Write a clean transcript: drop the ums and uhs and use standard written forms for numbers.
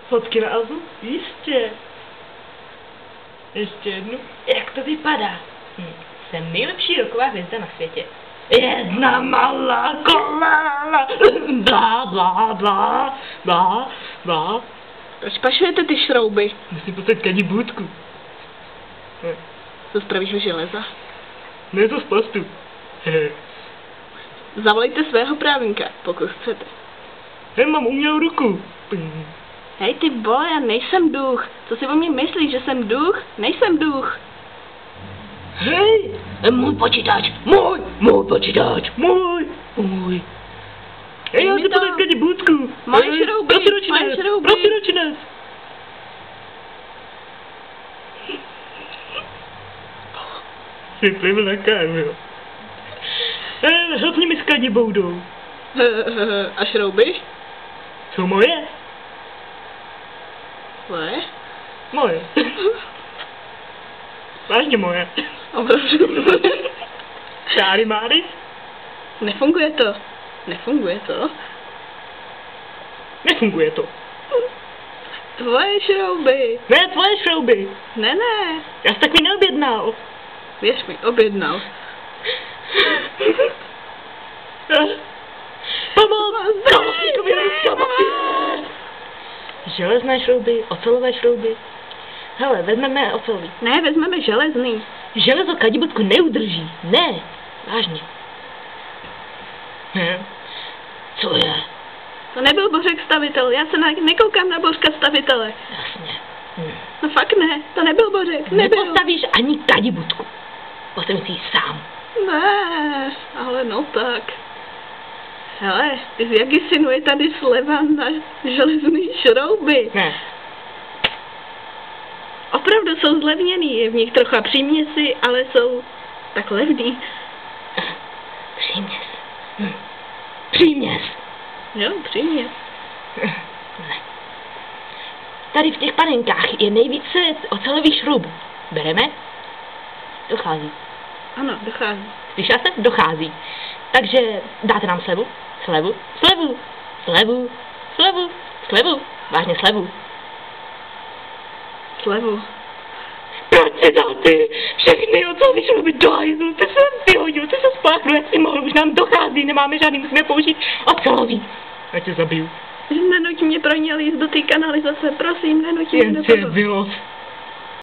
Fotky na albu? Jistě. Ještě jednu. Jak to vypadá? Jsem nejlepší roková hvězda na světě. Jedna malá kolála. Blá, blá, blá, blá, blá. Proč pašujete ty šrouby? Musím postavit kadí budku. Co spravíš o železa? Ne to z plastu. Zavolejte svého právníka, pokud chcete. Hej, mám umělou ruku. Hej ty vole, já nejsem duch. Co si o mě myslíš, že jsem duch? Nejsem duch. Hej, můj počítač, můj počítač, můj. Hej, já si postavit kadí budku. Moje šrouby, moje šrouby. Prosiročinec. Jsi plivl na káru, jo. Hopni mi s kadí boudou. A šrouby? Jsou moje? Tvoje? Moje. Vážně moje. Opravdu. Čáry máry? Nefunguje to. Nefunguje to. Nefunguje to. Tvoje šrouby. Ne, tvoje šrouby. Ne. Já jsi takový neobjednal. Věř mi, objednal. Pomoc! Železné šrouby, ocelové šrouby. Hele, vezmeme ocelový. Ne, vezmeme železný. Železo kadibutku neudrží. Ne, vážně. Co je? To nebyl Bořek stavitel, já se nekoukám na Bořka stavitele. Jasně. No fakt ne, to nebyl Bořek, nebyl. Nepostavíš ani kadibutku. Postavím si ji sám. Ne, ale no tak. Hele, z Jagisinu je tady sleva na železný šrouby. Ne. Opravdu jsou zlevněný, je v nich trocha příměsi, ale jsou tak levný. Příměs. Příměs. Jo, příměs. Ne. Tady v těch panenkách je nejvíce ocelový šroub. Bereme? Dochází. Ano, dochází. Slyšela jste? Dochází. Takže dáte nám slevu? Slevu? Slevu! Slevu! Slevu! Slevu! Vážně slevu! Slevu. Proč si dal ty všechny ocelový šrouby do hajzlu? Ty se vyhodil, ty se spláchnul, jak si mohl, už nám dochází, nemáme žádný, musíme použít ocelový. Já tě zabiju. Nenuť mě pro ně líst do té kanalizace, prosím, nenuť mě do toho. Jen si je vyloz.